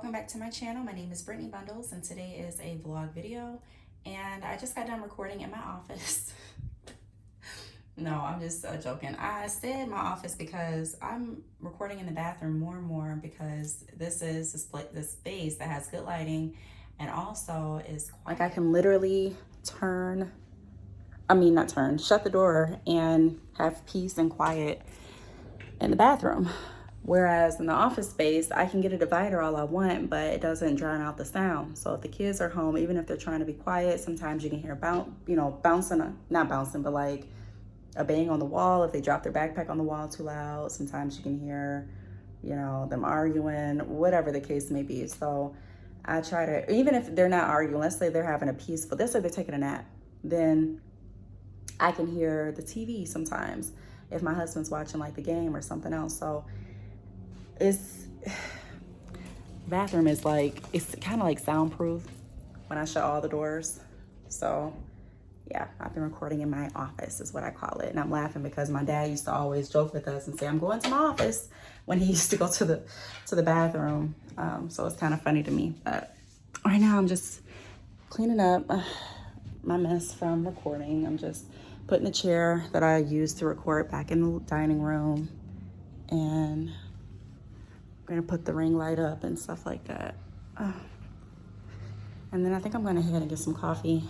welcome back to my channel. My name is Brittany Bundles and today is a vlog video, and I just got done recording in my office. No, I'm just joking. I said my office because I'm recording in the bathroom more and more because this is this space that has good lighting and also is quiet. Like I can literally shut the door and have peace and quiet in the bathroom. Whereas in the office space, I can get a divider all I want, but it doesn't drown out the sound. So if the kids are home, even if they're trying to be quiet, sometimes you can hear bouncing, not bouncing, but like a bang on the wall. If they drop their backpack on the wall too loud, sometimes you can hear, them arguing, whatever the case may be. So I try to, even if they're not arguing, let's say they're having let's say they're taking a nap, then I can hear the TV sometimes if my husband's watching like the game or something else. So bathroom is like, it's kind of like soundproof when I shut all the doors. So yeah, I've been recording in my office is what I call it. And I'm laughing because my dad used to always joke with us and say, I'm going to my office when he used to go to the bathroom. So it's kind of funny to me. But right now I'm just cleaning up my mess from recording. I'm just putting the chair that I used to record back in the dining room, and I'm gonna put the ring light up and stuff like that. And then I think I'm gonna head and get some coffee.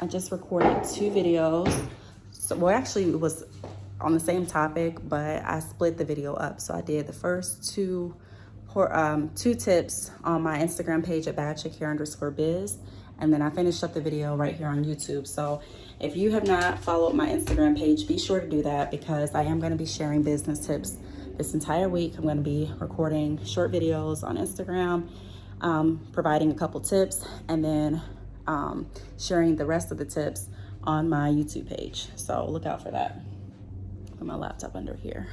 I just recorded 2 videos. Actually it was on the same topic, but I split the video up. So I did the first two tips on my Instagram page at @badchickhair_biz. And then I finished up the video right here on YouTube. So if you have not followed my Instagram page, be sure to do that because I am gonna be sharing business tips this entire week. I'm gonna be recording short videos on Instagram, providing a couple tips, and then sharing the rest of the tips on my YouTube page. So look out for that. Put my laptop under here.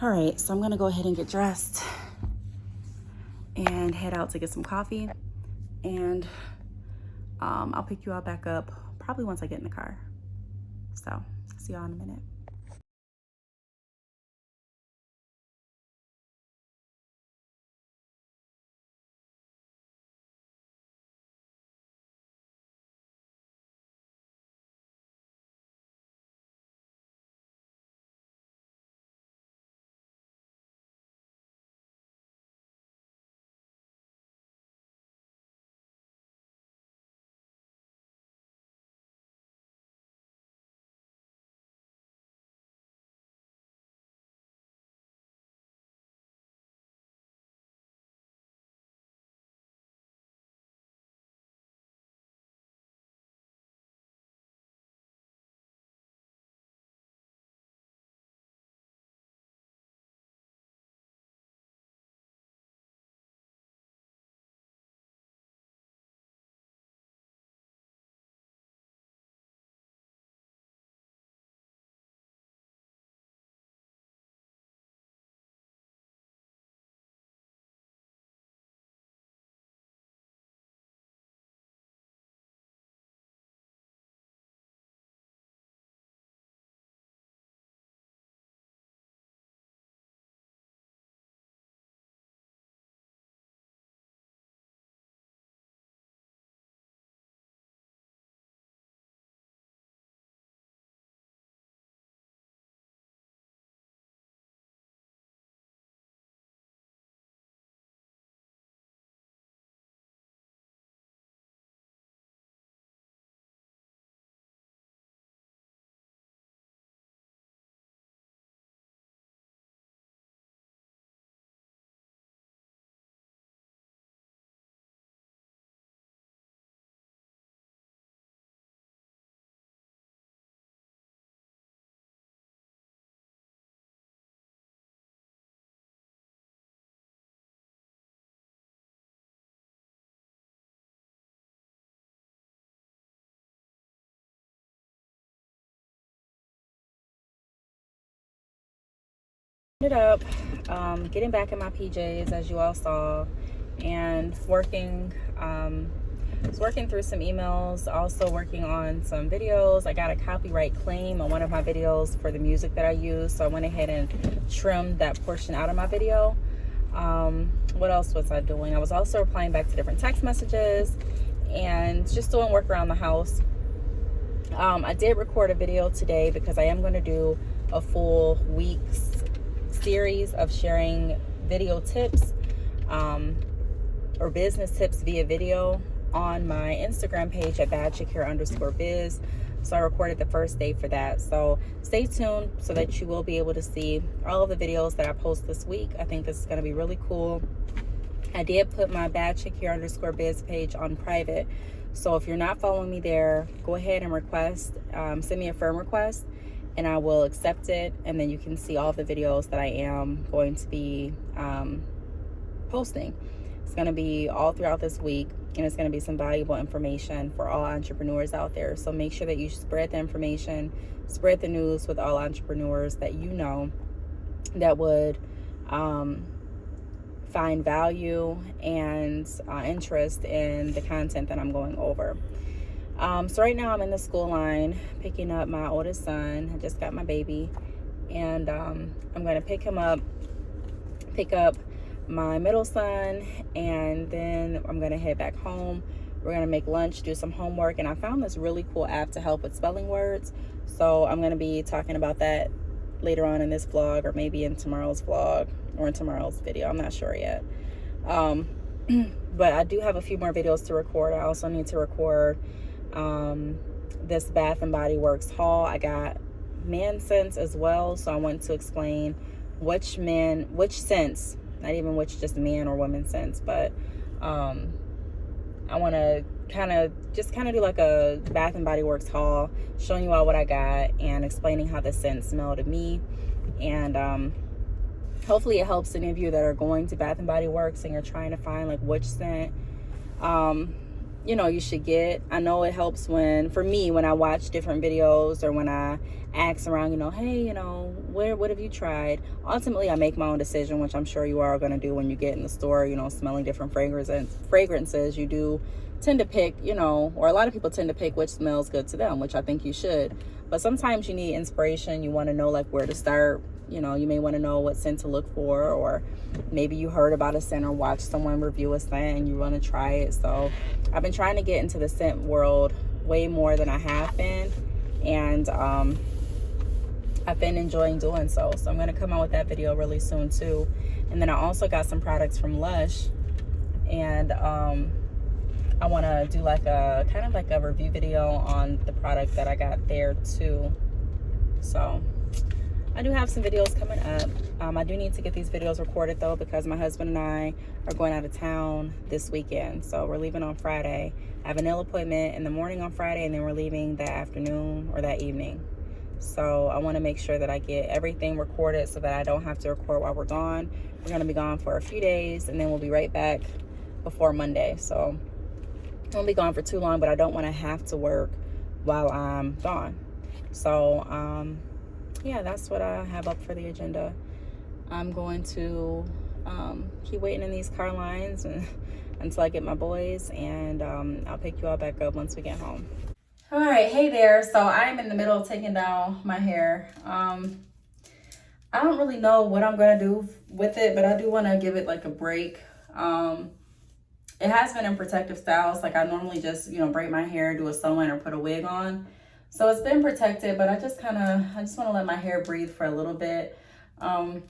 All right, so I'm gonna go ahead and get dressed and head out to get some coffee. And I'll pick you all back up probably once I get in the car. So see y'all in a minute. Ended up getting back in my PJs, as you all saw, and working. Was working through some emails, also working on some videos. I got a copyright claim on one of my videos for the music that I use, so I went ahead and trimmed that portion out of my video. What else was I doing? I was also replying back to different text messages and just doing work around the house. I did record a video today because I am going to do a full week's series of sharing video tips or business tips via video on my Instagram page at badchickhair_biz. So I recorded the first day for that. So stay tuned so that you will be able to see all of the videos that I post this week. I think this is going to be really cool. I did put my badchickhair_biz page on private. So if you're not following me there, go ahead and request, send me a friend request, and I will accept it. And then you can see all the videos that I am going to be posting. It's going to be all throughout this week, and it's going to be some valuable information for all entrepreneurs out there. So make sure that you spread the information, spread the news with all entrepreneurs that you know that would find value and interest in the content that I'm going over. So right now I'm in the school line picking up my oldest son. I just got my baby, and I'm going to pick up my middle son, and then I'm going to head back home. We're going to make lunch, do some homework, and I found this really cool app to help with spelling words. So I'm going to be talking about that later on in this vlog, or maybe in tomorrow's vlog or in tomorrow's video. I'm not sure yet. But I do have a few more videos to record. I also need to record this Bath and Body Works haul. I got man scents as well, so I want to explain which scents, not even which just man or woman scents, but I want to kind of do like a Bath and Body Works haul, showing you all what I got and explaining how the scents smell to me. And hopefully it helps any of you that are going to Bath and Body Works and you're trying to find like which scent you should get. I know it helps for me when I watch different videos or when I ask around, hey, what have you tried? Ultimately, I make my own decision, which I'm sure you are going to do when you get in the store, smelling different fragrances. You do tend to pick, or a lot of people tend to pick which smells good to them, which I think you should. But sometimes you need inspiration. You want to know like where to start. You may want to know what scent to look for, or maybe you heard about a scent or watched someone review a scent and you want to try it. So I've been trying to get into the scent world way more than I have been, and I've been enjoying doing so. So I'm going to come out with that video really soon too. And then I also got some products from Lush, and I want to do like a kind of like a review video on the product that I got there too. So I do have some videos coming up. I do need to get these videos recorded though, because my husband and I are going out of town this weekend. So we're leaving on Friday. I have a nail appointment in the morning on Friday, and then we're leaving that afternoon or that evening. So I want to make sure that I get everything recorded so that I don't have to record while we're gone. We're going to be gone for a few days, and then we'll be right back before Monday. So I won't be gone for too long, but I don't want to have to work while I'm gone. So yeah, that's what I have up for the agenda. I'm going to keep waiting in these car lines until I get my boys, and I'll pick you all back up once we get home. All right, hey there. So I'm in the middle of taking down my hair. I don't really know what I'm gonna do with it, but I do want to give it like a break. It has been in protective styles. Like I normally just, braid my hair, do a sew-in, or put a wig on. So it's been protected, but I just want to let my hair breathe for a little bit. I'm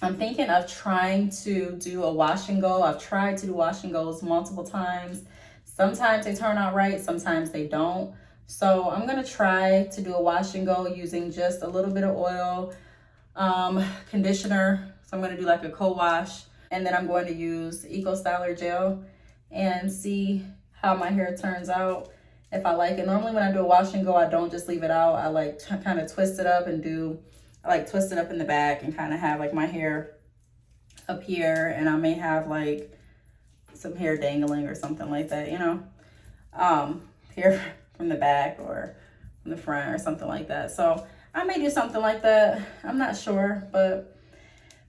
thinking of trying to do a wash and go. I've tried to do wash and goes multiple times. Sometimes they turn out right, sometimes they don't. So I'm gonna try to do a wash and go using just a little bit of oil, conditioner. So I'm gonna do like a co-wash, and then I'm going to use Eco Styler gel and see how my hair turns out, if I like it. Normally when I do a wash and go, I don't just leave it out. I like kind of twist it up I like twist it up in the back and kind of have like my hair up here, and I may have like some hair dangling or something like that, hair from the back or from the front or something like that. So I may do something like that. I'm not sure, but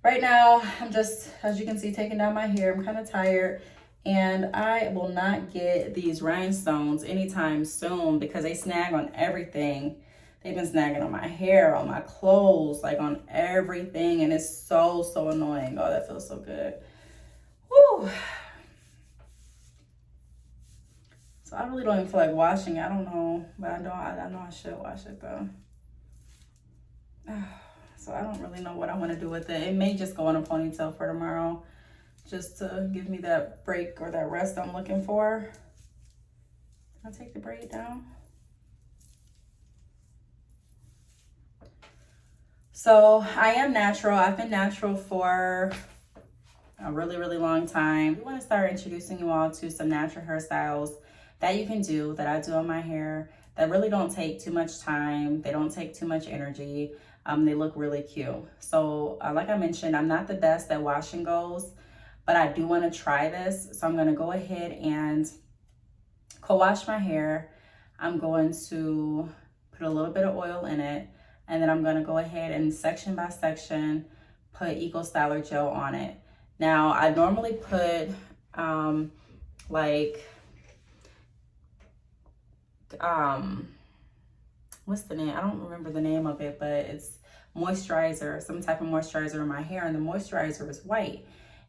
right now I'm just, as you can see, taking down my hair. I'm kind of tired, and I will not get these rhinestones anytime soon because they snag on everything. They've been snagging on my hair, on my clothes, like on everything. And it's so, so annoying. Oh, that feels so good. Whew. So I really don't even feel like washing it. I don't know, but I know I should wash it though. So I don't really know what I want to do with it. It may just go in a ponytail for tomorrow, just to give me that break or that rest I'm looking for. I'll take the braid down. So I am natural. I've been natural for a really, really long time. We want to start introducing you all to some natural hairstyles that you can do, that I do on my hair, that really don't take too much time. They don't take too much energy. They look really cute. So like I mentioned, I'm not the best at wash and goes, but I do want to try this. So I'm going to go ahead and co-wash my hair. I'm going to put a little bit of oil in it, and then I'm going to go ahead and section by section put Eco Styler gel on it. Now, I normally put what's the name? I don't remember the name of it, but it's moisturizer, some type of moisturizer in my hair, and the moisturizer is white.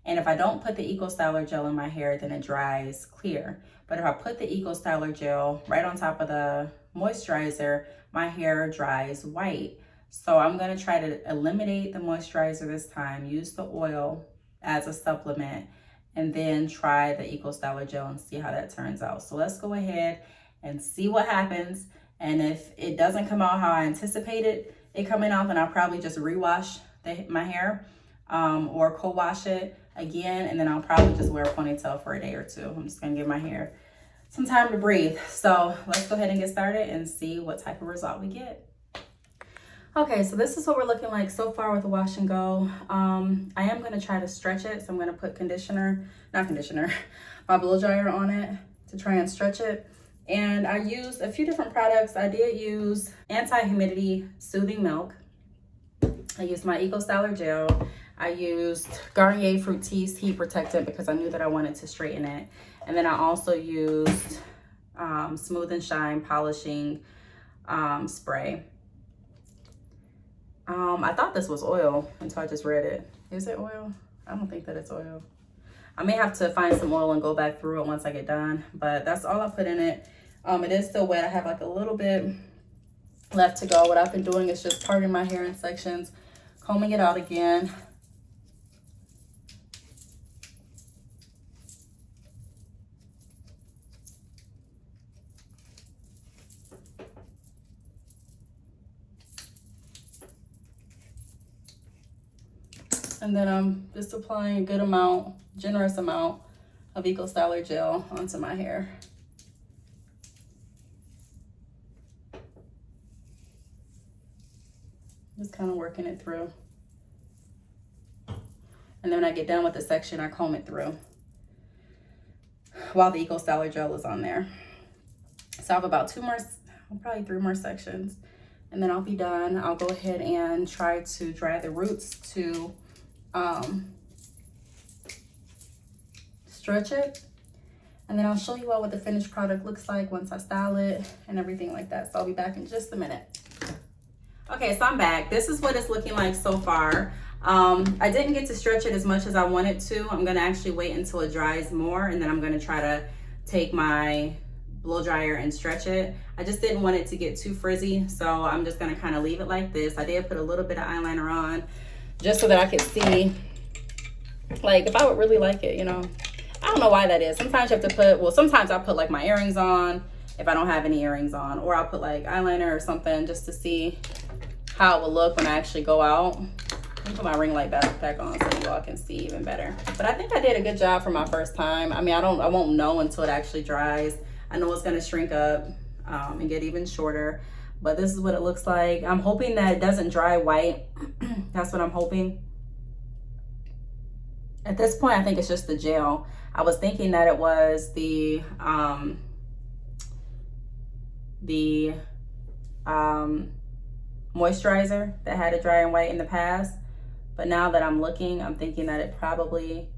And if I don't put the Eco Styler gel in my hair, then it dries clear. But if I put the Eco Styler gel right on top of the moisturizer, my hair dries white. So I'm gonna try to eliminate the moisturizer this time, use the oil as a supplement, and then try the Eco Styler gel and see how that turns out. So let's go ahead and see what happens. And if it doesn't come out how I anticipated it coming out, then I'll probably just rewash my hair or co-wash it again, and then I'll probably just wear a ponytail for a day or two. I'm just gonna give my hair some time to breathe. So let's go ahead and get started and see what type of result we get. Okay, so this is what we're looking like so far with the wash and go. I am gonna try to stretch it, so I'm gonna put my blow dryer on it to try and stretch it. And I used a few different products. I did use anti-humidity soothing milk. I used my Eco Styler gel. I used Garnier Fructis heat protectant because I knew that I wanted to straighten it. And then I also used Smooth and Shine polishing spray. I thought this was oil until I just read it. Is it oil? I don't think that it's oil. I may have to find some oil and go back through it once I get done, but that's all I put in it. It is still wet. I have like a little bit left to go. What I've been doing is just parting my hair in sections, combing it out again. And then I'm just applying a good amount, generous amount of Eco Styler gel onto my hair. Just kind of working it through. And then when I get done with the section, I comb it through while the Eco Styler gel is on there. So I have about probably 3 more sections, and then I'll be done. I'll go ahead and try to dry the roots to stretch it, and then I'll show you all what the finished product looks like once I style it and everything like that. So I'll be back in just a minute. Okay, so I'm back. This is what it's looking like so far. I didn't get to stretch it as much as I wanted to. I'm gonna actually wait until it dries more, and then I'm gonna try to take my blow dryer and stretch it. I just didn't want it to get too frizzy, so I'm just gonna kind of leave it like this. I did put a little bit of eyeliner on just so that I could see, like, if I would really like it, you know. I don't know why that is. Sometimes you have to put, well, sometimes I put like my earrings on if I don't have any earrings on, or I'll put like eyeliner or something just to see how it will look when I actually go out. Let me put my ring light back on so you all can see even better. But I think I did a good job for my first time. I mean, I won't know until it actually dries. I know it's gonna shrink up and get even shorter, but this is what it looks like. I'm hoping that it doesn't dry white. That's what I'm hoping. At this point, I think it's just the gel. I was thinking that it was the moisturizer that had it dry and white in the past. But now that I'm looking, I'm thinking that it probably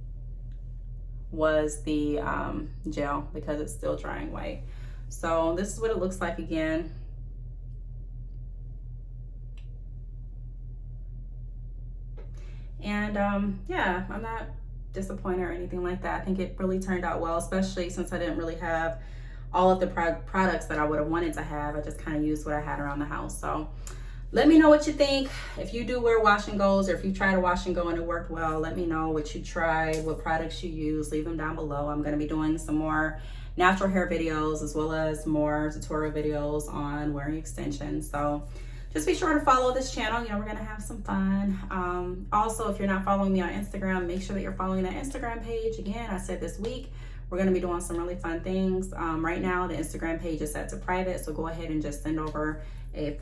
was the gel because it's still drying white. So this is what it looks like again. And yeah, I'm not disappointed or anything like that. I think it really turned out well, especially since I didn't really have all of the products that I would have wanted to have. I just kind of used what I had around the house. So let me know what you think. If you do wear wash and goes, or if you try to wash and go and it worked well, let me know what you tried, what products you use. Leave them down below. I'm going to be doing some more natural hair videos as well as more tutorial videos on wearing extensions. So just be sure to follow this channel. You know, we're going to have some fun. Also, if you're not following me on Instagram, make sure that you're following that Instagram page. Again, I said this week, we're going to be doing some really fun things. Right now, the Instagram page is set to private, so go ahead and just send over a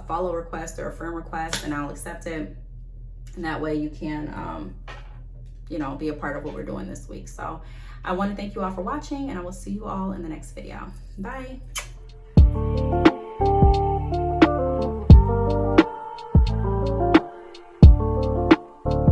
follow request or a friend request, and I'll accept it. And that way you can, you know, be a part of what we're doing this week. So I want to thank you all for watching, and I will see you all in the next video. Bye.